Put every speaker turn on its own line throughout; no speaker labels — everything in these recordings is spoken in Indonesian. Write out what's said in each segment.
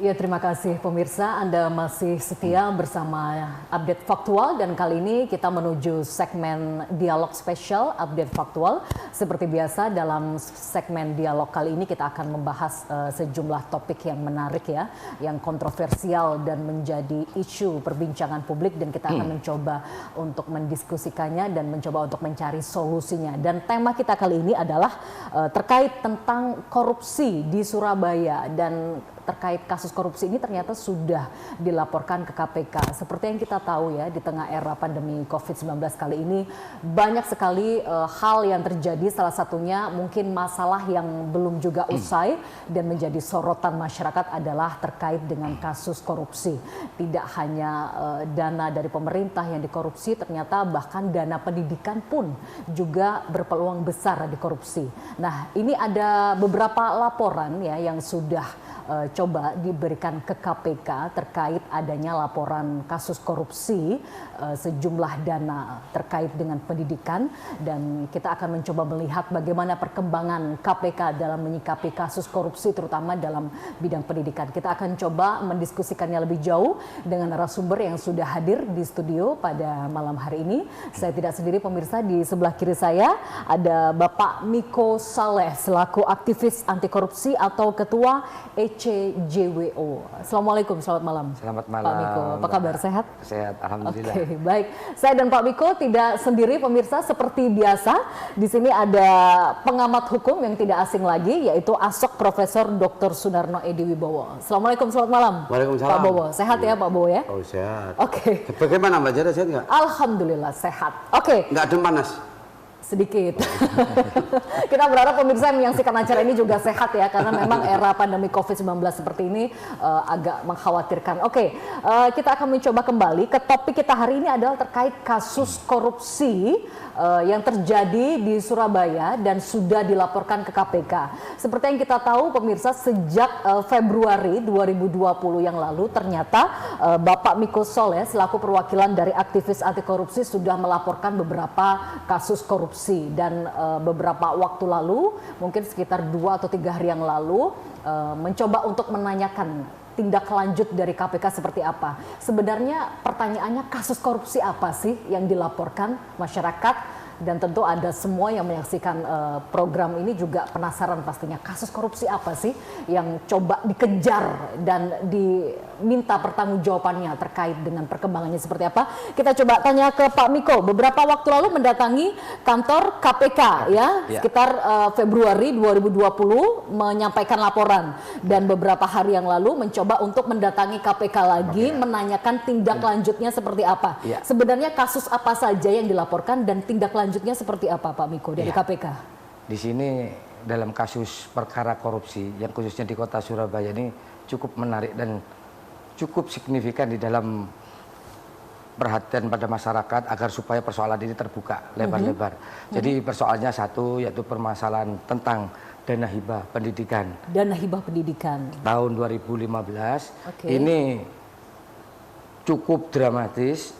Ya, terima kasih pemirsa. Anda masih setia bersama Update Faktual dan kali ini kita menuju segmen dialog spesial Update Faktual. Seperti biasa dalam segmen dialog kali ini kita akan membahas sejumlah topik yang menarik ya, yang kontroversial dan menjadi isu perbincangan publik dan kita akan mencoba untuk mendiskusikannya dan mencoba untuk mencari solusinya. Dan tema kita kali ini adalah terkait tentang korupsi di Surabaya dan terkait kasus korupsi ini ternyata sudah dilaporkan ke KPK. Seperti yang kita tahu ya, di tengah era pandemi COVID-19 kali ini banyak sekali hal yang terjadi, salah satunya mungkin masalah yang belum juga usai dan menjadi sorotan masyarakat adalah terkait dengan kasus korupsi. Tidak hanya dana dari pemerintah yang dikorupsi, ternyata bahkan dana pendidikan pun juga berpeluang besar dikorupsi. Nah, ini ada beberapa laporan ya yang sudah coba diberikan ke KPK terkait adanya laporan kasus korupsi sejumlah dana terkait dengan pendidikan, dan kita akan mencoba melihat bagaimana perkembangan KPK dalam menyikapi kasus korupsi terutama dalam bidang pendidikan. Kita akan coba mendiskusikannya lebih jauh dengan narasumber yang sudah hadir di studio pada malam hari ini. Saya tidak sendiri pemirsa, di sebelah kiri saya ada Bapak Miko Saleh selaku aktivis anti korupsi atau Ketua ECJWO. Assalamualaikum, selamat malam.
Selamat malam.
Pak Miko, apa kabar? Sehat?
Sehat, alhamdulillah.
Oke, baik. Saya dan Pak Miko tidak sendiri pemirsa, seperti biasa. Di sini ada pengamat hukum yang tidak asing lagi, yaitu Asok Profesor Dr. Sunarno Edi Wibowo. Assalamualaikum, selamat malam.
Waalaikumsalam.
Pak Bowo, sehat ya Pak Bowo ya?
Oh, sehat.
Oke.
Bagaimana Mbak Jada, sehat nggak?
Alhamdulillah sehat. Oke.
Nggak ada panas?
Sedikit. Kita berharap pemirsa yang menyaksikan acara ini juga sehat ya, karena memang era pandemi COVID-19 seperti ini agak mengkhawatirkan. Oke, kita akan mencoba kembali ke topik kita hari ini adalah terkait kasus korupsi yang terjadi di Surabaya dan sudah dilaporkan ke KPK. Seperti yang kita tahu pemirsa, sejak Februari 2020 yang lalu ternyata Bapak Miko Saleh selaku perwakilan dari aktivis anti korupsi sudah melaporkan beberapa kasus korupsi. Dan beberapa waktu lalu, mungkin sekitar 2 atau 3 hari yang lalu, mencoba untuk menanyakan tindak lanjut dari KPK seperti apa. Sebenarnya pertanyaannya, kasus korupsi apa sih yang dilaporkan masyarakat? Dan tentu ada semua yang menyaksikan program ini juga penasaran pastinya, kasus korupsi apa sih yang coba dikejar dan diminta pertanggungjawabannya terkait dengan perkembangannya seperti apa. Kita coba tanya ke Pak Miko. Beberapa waktu lalu mendatangi kantor KPK ya, sekitar Februari 2020 menyampaikan laporan, dan beberapa hari yang lalu mencoba untuk mendatangi KPK lagi menanyakan tindak lanjutnya seperti apa. Sebenarnya kasus apa saja yang dilaporkan dan tindak lanjutnya seperti apa Pak Miko dari KPK?
Di sini dalam kasus perkara korupsi yang khususnya di kota Surabaya ini cukup menarik dan cukup signifikan di dalam perhatian pada masyarakat agar supaya persoalan ini terbuka lebar-lebar. Jadi persoalannya satu, yaitu permasalahan tentang dana hibah pendidikan.
Dana hibah pendidikan.
Tahun 2015 ini cukup dramatis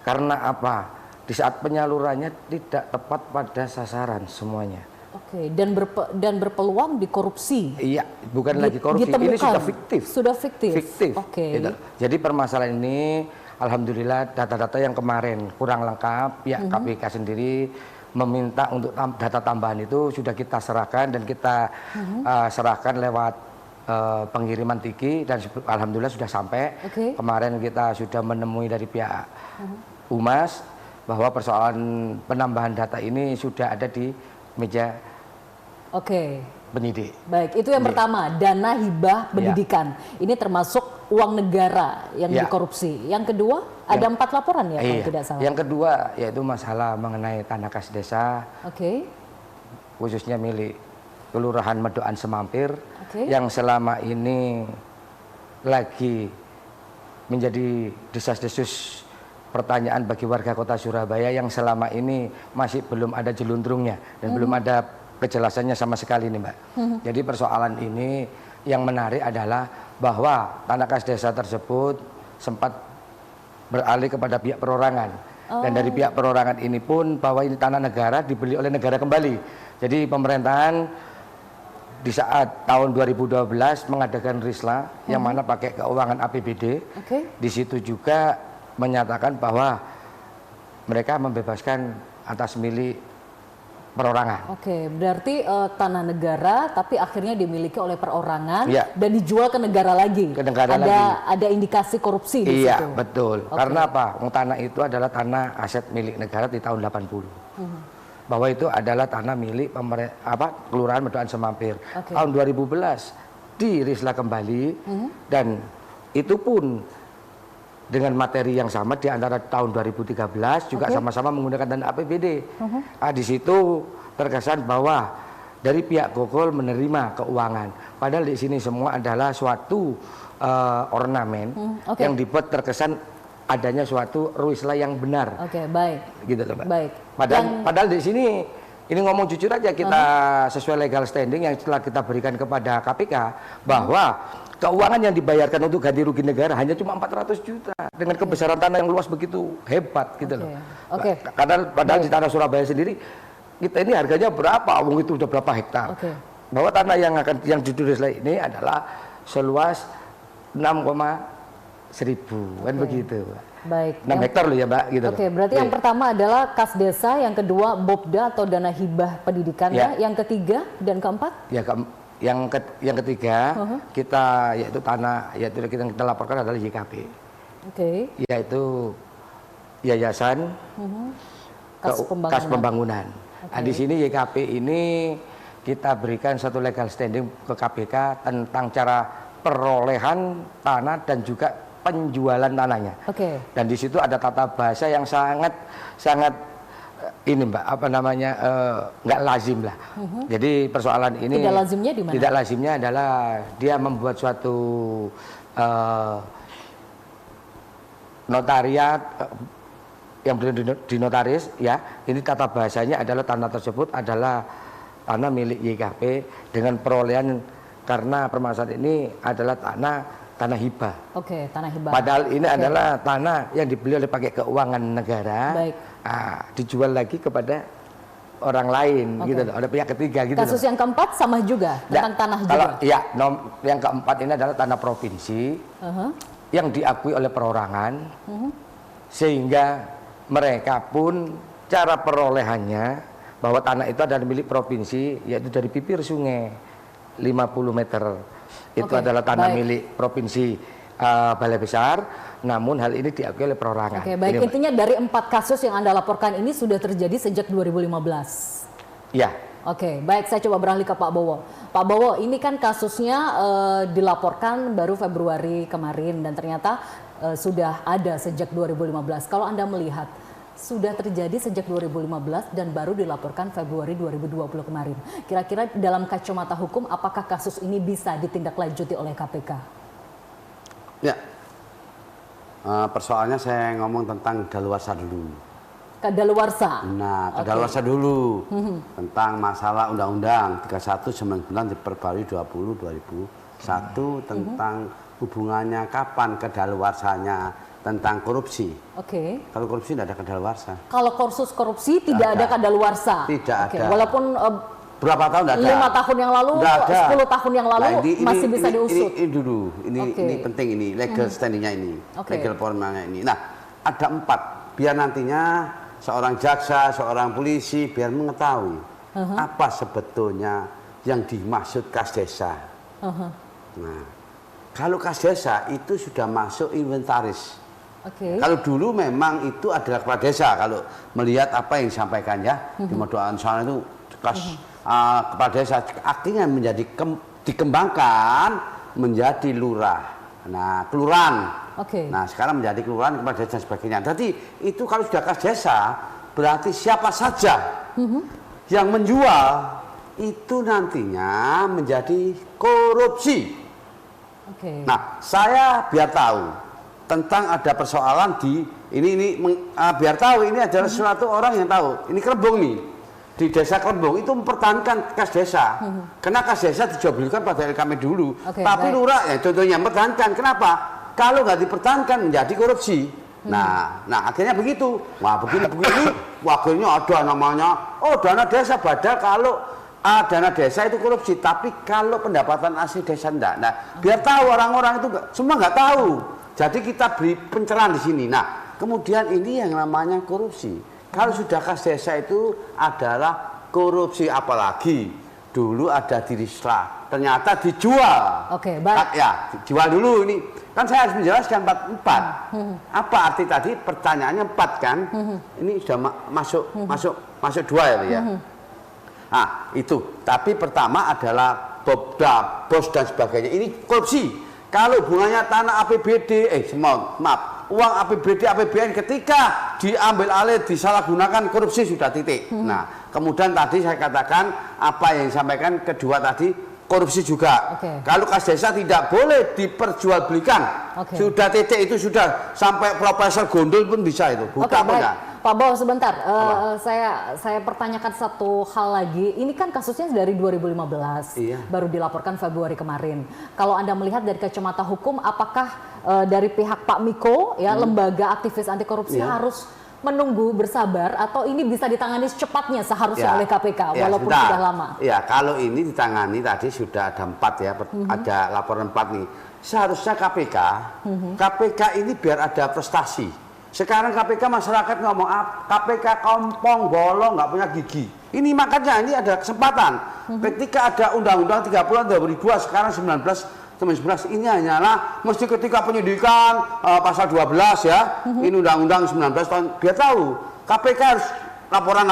karena apa? Di saat penyalurannya tidak tepat pada sasaran semuanya.
Oke, dan berpeluang dikorupsi.
Iya, bukan lagi korupsi, ini sudah fiktif.
Sudah fiktif.
Fiktif.
Oke.
Gitu. Jadi permasalahan ini, alhamdulillah data-data yang kemarin kurang lengkap, pihak KPK sendiri meminta untuk data tambahan itu sudah kita serahkan dan kita serahkan lewat pengiriman Tiki dan alhamdulillah sudah sampai. Kemarin kita sudah menemui dari pihak Humas bahwa persoalan penambahan data ini sudah ada di meja penyidik.
Baik, itu yang pertama, dana hibah pendidikan. Ini termasuk uang negara yang dikorupsi. Yang kedua, ada 4 laporan ya kalau tidak salah.
Yang kedua yaitu masalah mengenai tanah kas desa, khususnya milik Kelurahan Medokan Semampir, yang selama ini lagi menjadi desas-desus pertanyaan bagi warga kota Surabaya yang selama ini masih belum ada jelundrungnya dan belum ada kejelasannya sama sekali nih Mbak. Jadi persoalan ini yang menarik adalah bahwa tanah kas desa tersebut sempat beralih kepada pihak perorangan. Dan dari pihak perorangan ini pun bahwa ini tanah negara dibeli oleh negara kembali. Jadi pemerintahan di saat tahun 2012 mengadakan Risla yang mana pakai keuangan APBD. Di situ juga menyatakan bahwa mereka membebaskan atas milik perorangan.
Oke, berarti tanah negara tapi akhirnya dimiliki oleh perorangan
ya,
dan dijual ke negara lagi.
Ke negara lagi.
Ada indikasi korupsi di situ.
Iya, betul. Karena apa? Tanah itu adalah tanah aset milik negara di tahun 80. Bahwa itu adalah tanah milik Kelurahan Medokan Semampir. Tahun 2011 di Risla kembali dan itu pun dengan materi yang sama di antara tahun 2013 juga sama-sama menggunakan dana APBD. Di situ terkesan bahwa dari pihak Gogol menerima keuangan. Padahal di sini semua adalah suatu ornamen yang dibuat terkesan adanya suatu Risla yang benar.
Baik.
Gitu loh, Mbak.
Baik.
Padahal di sini ini ngomong jujur aja kita sesuai legal standing yang setelah kita berikan kepada KPK bahwa keuangan yang dibayarkan untuk ganti rugi negara hanya cuma 400 juta dengan kebesaran tanah yang luas begitu hebat gitu loh. Padahal di tanah Surabaya sendiri kita ini harganya berapa? Wong itu udah berapa hektar. Bahwa tanah yang di Risla ini adalah seluas 6,100 kan begitu.
Baik.
6 hektar loh ya Mbak gitu.
Berarti yang pertama adalah kas desa, yang kedua BOPDA atau dana hibah pendidikannya, yang ketiga dan keempat? Yang ketiga kita yaitu tanah yaitu kita laporkan adalah YKP. Yaitu Yayasan Kas Pembangunan. Nah, di sini YKP ini kita berikan satu legal standing ke KPK tentang cara perolehan tanah dan juga penjualan tanahnya. Dan di situ ada tata bahasa yang sangat ini Mbak, nggak lazim lah. Jadi persoalan ini tidak lazimnya di mana?
Tidak lazimnya adalah dia membuat suatu notariat yang di notaris ya. Ini tata bahasanya adalah tanah tersebut adalah tanah milik YKP dengan perolehan, karena permasalahan ini adalah tanah hibah.
Tanah hibah.
Padahal ini adalah tanah yang dibeli oleh pakai keuangan negara. Dijual lagi kepada orang lain gitu loh, oleh pihak ketiga gitu.
Kasus yang keempat sama juga tentang tanah juga.
Yang keempat ini adalah tanah provinsi yang diakui oleh perorangan sehingga mereka pun cara perolehannya bahwa tanah itu adalah milik provinsi, yaitu dari bibir sungai 50 meter. Itu adalah tanah milik provinsi Balai Besar, namun hal ini diakui oleh perorangan.
Baik. Intinya dari 4 kasus yang Anda laporkan ini sudah terjadi sejak 2015.
Iya.
Baik, saya coba beralih ke Pak Bowo. Pak Bowo, ini kan kasusnya dilaporkan baru Februari kemarin dan ternyata sudah ada sejak 2015. Kalau Anda melihat sudah terjadi sejak 2015 dan baru dilaporkan Februari 2020 kemarin. Kira-kira dalam kacamata hukum apakah kasus ini bisa ditindaklanjuti oleh KPK?
Ya, persoalannya saya ngomong tentang daluarsa dulu.
Kadaluarsa?
Nah, kadaluarsa dulu tentang masalah Undang-Undang 31/99 diperbarui 20/2001 tentang hubungannya kapan kadaluarsanya tentang korupsi. Kalau korupsi tidak ada kadaluarsa.
Kalau kursus korupsi tidak ada kadaluarsa.
Tidak ada.
Walaupun
berapa tahun tidak ada.
5 tahun yang lalu, 10 tahun yang lalu masih bisa diusut.
Ini dulu, ini penting ini legal standingnya ini, legal formalnya ini. Nah, ada 4 biar nantinya seorang jaksa, seorang polisi biar mengetahui apa sebetulnya yang dimaksud kas desa. Nah, kalau kas desa itu sudah masuk inventaris. Kalau dulu memang itu adalah kepala desa, kalau melihat apa yang disampaikan ya di Medokan sana itu kepala desa artinya menjadi dikembangkan menjadi lurah, nah kelurahan, nah sekarang menjadi kelurahan, kepala desa dan sebagainya. Jadi itu kalau sudah kas desa berarti siapa saja yang menjual itu nantinya menjadi korupsi. Nah saya biar tahu tentang ada persoalan di ini biar tahu ini adalah suatu orang yang tahu ini Kerembung nih di desa Kerembung itu mempertahankan kas desa karena kas desa dijual-belikan pada kami dulu, tapi lurah ya contohnya mempertahankan. Kenapa? Kalau nggak dipertahankan menjadi korupsi. Nah akhirnya begitu. Wah begini wakilnya ada namanya dana desa, padahal kalau dana desa itu korupsi, tapi kalau pendapatan asli desa enggak. Nah, biar tahu orang-orang itu semua nggak tahu. Jadi kita beri pencerahan di sini. Nah, kemudian ini yang namanya korupsi. Kalau sudah kas desa itu adalah korupsi, apalagi dulu ada di Risla, ternyata dijual.
Oke, baik.
Ya, dijual dulu ini. Kan saya harus menjelaskan empat. Apa arti tadi? Pertanyaannya 4 kan? Ini sudah masuk 2 ya, Pak, ya. Nah, itu. Tapi pertama adalah bos dan sebagainya. Ini korupsi. Kalau hubungannya tanah APBD, uang APBD, APBN ketika diambil alih, disalahgunakan, korupsi sudah titik. Nah, kemudian tadi saya katakan apa yang disampaikan kedua tadi, korupsi juga. Kalau kas desa tidak boleh diperjualbelikan. Sudah titik, itu sudah sampai profesor gondol pun bisa itu. Buka apa?
Pak Bo, sebentar, saya pertanyakan satu hal lagi. Ini kan kasusnya dari 2015, baru dilaporkan Februari kemarin. Kalau Anda melihat dari kacamata hukum, apakah dari pihak Pak Miko, ya lembaga aktivis anti korupsi harus menunggu bersabar, atau ini bisa ditangani secepatnya seharusnya oleh KPK walaupun sudah lama?
Ya, kalau ini ditangani tadi sudah ada 4 ya, ada laporan 4 nih. Seharusnya KPK ini biar ada prestasi. Sekarang KPK masyarakat ngomong KPK kompong, bolong, nggak punya gigi. Ini makanya ini ada kesempatan. Ketika ada Undang-Undang 30 2002, sekarang 19 ini hanyalah mesti ketika penyidikan pasal 12 ya. Ini Undang-Undang 19 tahun, biar tahu KPK harus laporan.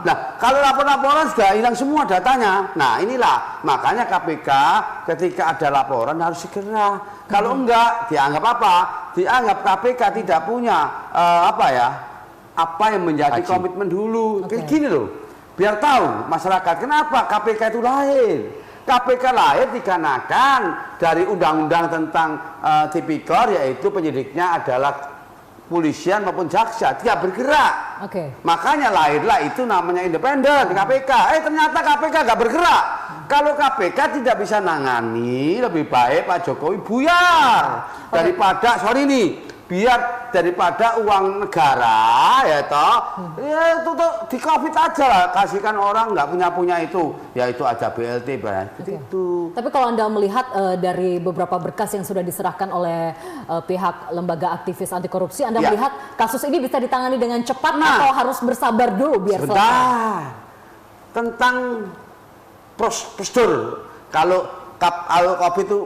Nah, kalau laporan sudah hilang semua datanya. Nah, inilah makanya KPK ketika ada laporan harus segera. Kalau enggak, dianggap apa? Dianggap KPK tidak punya apa yang menjadi komitmen dulu. Gini loh, biar tahu masyarakat kenapa KPK itu lahir. KPK lahir dikarenakan dari undang-undang tentang tipikor, yaitu penyidiknya adalah polisian maupun jaksa, tidak bergerak. Makanya lahirlah itu namanya independen KPK. Ternyata KPK nggak bergerak. Kalau KPK tidak bisa nangani, lebih baik Pak Jokowi buyar daripada biar daripada uang negara ya itu tuh di COVID aja lah, kasihkan orang nggak punya itu, ya itu aja BLT itu.
Tapi kalau Anda melihat dari beberapa berkas yang sudah diserahkan oleh pihak lembaga aktivis anti korupsi, Anda melihat kasus ini bisa ditangani dengan cepat atau harus bersabar dulu biar selesai?
Tentang prosedur, kalau COVID itu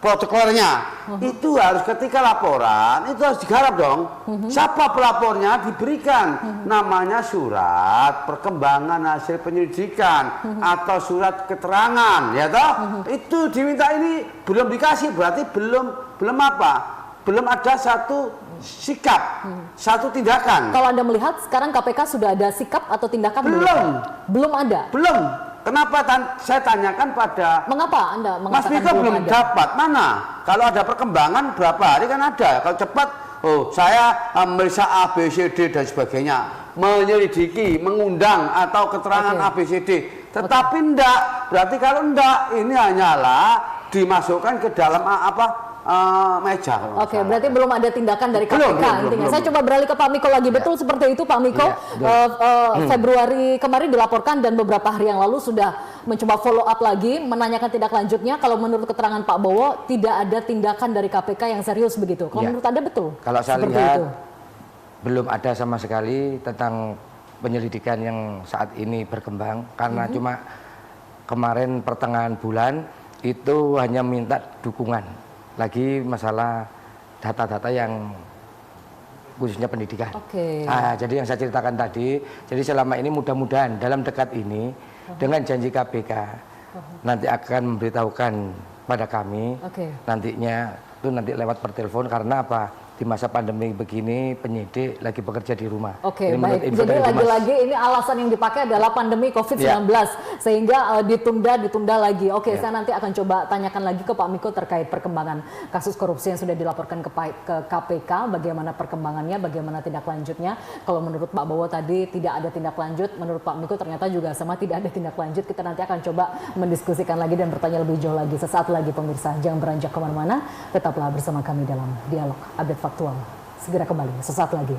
protokolnya itu harus ketika laporan itu harus digarap dong. Siapa pelapornya diberikan namanya surat perkembangan hasil penyelidikan atau surat keterangan, ya toh. Itu diminta, ini belum dikasih, berarti belum ada satu sikap, satu tindakan.
Kalau Anda melihat sekarang KPK sudah ada sikap atau tindakan? Belum ada.
Kenapa saya tanyakan pada
mengapa Anda
Mas Miko belum dapat? Mana? Kalau ada perkembangan berapa hari kan ada. Kalau cepat, saya memeriksa A, B, C, D dan sebagainya, menyelidiki, mengundang atau keterangan A, B, C, D. Tetapi enggak. Berarti kalau enggak, ini hanyalah dimasukkan ke dalam meja.
Berarti belum ada tindakan dari KPK intinya. Saya coba beralih ke Pak Miko lagi. Betul seperti itu Pak Miko? Februari kemarin dilaporkan dan beberapa hari yang lalu sudah mencoba follow up lagi, menanyakan tindak lanjutnya. Kalau menurut keterangan Pak Bowo tidak ada tindakan dari KPK yang serius begitu. Kalau menurut Anda betul?
Kalau saya lihat belum ada sama sekali tentang penyelidikan yang saat ini berkembang, karena cuma kemarin pertengahan bulan itu hanya minta dukungan lagi masalah data-data yang khususnya pendidikan. Jadi yang saya ceritakan tadi, jadi selama ini mudah-mudahan dalam dekat ini dengan janji KPK nanti akan memberitahukan pada kami nantinya itu nanti lewat per telepon, karena apa? Di masa pandemi begini penyidik lagi bekerja di rumah.
Baik. Jadi lagi-lagi ini alasan yang dipakai adalah pandemi COVID-19 sehingga ditunda lagi. Saya nanti akan coba tanyakan lagi ke Pak Miko terkait perkembangan kasus korupsi yang sudah dilaporkan ke KPK, bagaimana perkembangannya, bagaimana tindak lanjutnya. Kalau menurut Pak Bowo tadi tidak ada tindak lanjut, menurut Pak Miko ternyata juga sama, tidak ada tindak lanjut. Kita nanti akan coba mendiskusikan lagi dan bertanya lebih jauh lagi. Sesaat lagi pemirsa, jangan beranjak kemana-mana, tetaplah bersama kami dalam Dialog Update Faktual. Segera kembali sesaat lagi.